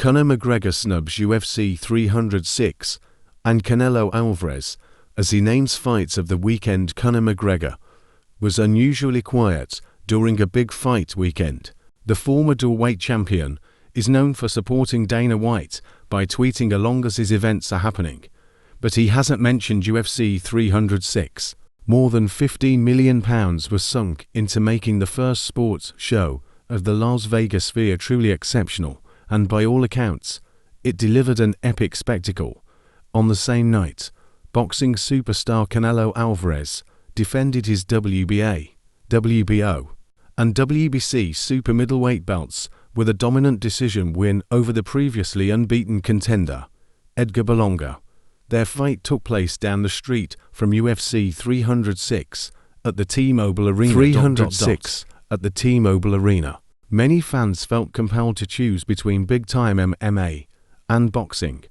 Conor McGregor snubs UFC 306 and Canelo Alvarez as he names fights of the weekend. Conor McGregor was unusually quiet during a big fight weekend. The former dual-weight champion is known for supporting Dana White by tweeting along as his events are happening, but he hasn't mentioned UFC 306. More than £15 million was sunk into making the first sports show of the Las Vegas Sphere truly exceptional, and by all accounts, it delivered an epic spectacle. On the same night, boxing superstar Canelo Alvarez defended his WBA, WBO, and WBC super middleweight belts with a dominant decision win over the previously unbeaten contender, Edgar Berlanga. Their fight took place down the street from UFC 306 at the T-Mobile Arena. 306 at the T-Mobile Arena. Many fans felt compelled to choose between big-time MMA and boxing,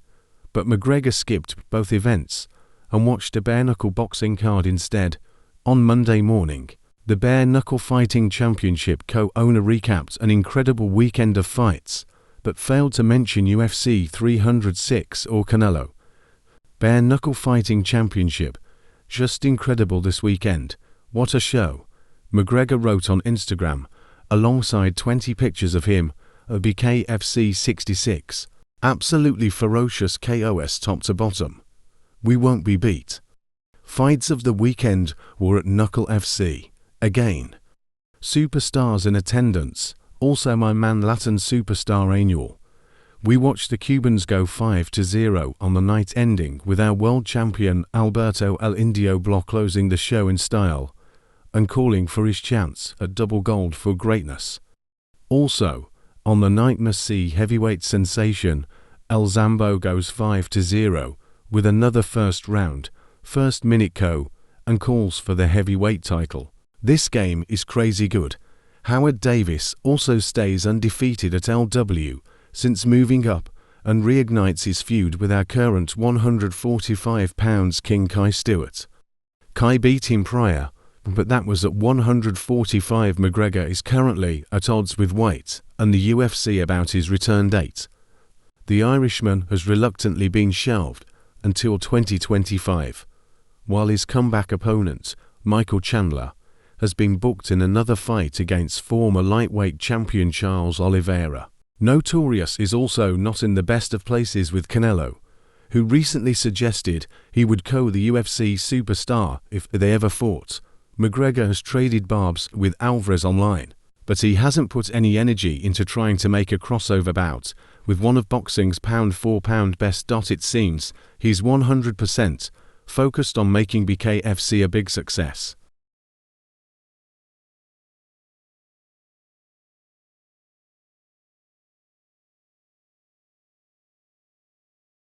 but McGregor skipped both events and watched a bare-knuckle boxing card instead. On Monday morning, the Bare Knuckle Fighting Championship co-owner recapped an incredible weekend of fights, but failed to mention UFC 306 or Canelo. Bare Knuckle Fighting Championship, just incredible this weekend. What a show, McGregor wrote on Instagram, alongside 20 pictures of him at BKFC 66. Absolutely ferocious KOS top to bottom. We won't be beat. Fights of the weekend were at Knuckle FC. Again. Superstars in attendance, also my man Latin superstar Annual. We watched the Cubans go 5-0 on the night, ending with our world champion Alberto El Indio Block closing the show in style and calling for his chance at double gold for greatness. Also, on the night, must-see heavyweight sensation El Zambo goes 5-0 with another first minute KO and calls for the heavyweight title. This game is crazy good. Howard Davis also stays undefeated at LW since moving up and reignites his feud with our current 145 pounds King Kai Stewart. Kai beat him prior, but that was at 145. McGregor is currently at odds with White and the UFC about his return date. The Irishman has reluctantly been shelved until 2025, while his comeback opponent, Michael Chandler, has been booked in another fight against former lightweight champion Charles Oliveira. Notorious is also not in the best of places with Canelo, who recently suggested he would KO the UFC superstar if they ever fought. McGregor has traded barbs with Alvarez online, but he hasn't put any energy into trying to make a crossover bout with one of boxing's pound-for-pound best. It seems he's 100% focused on making BKFC a big success.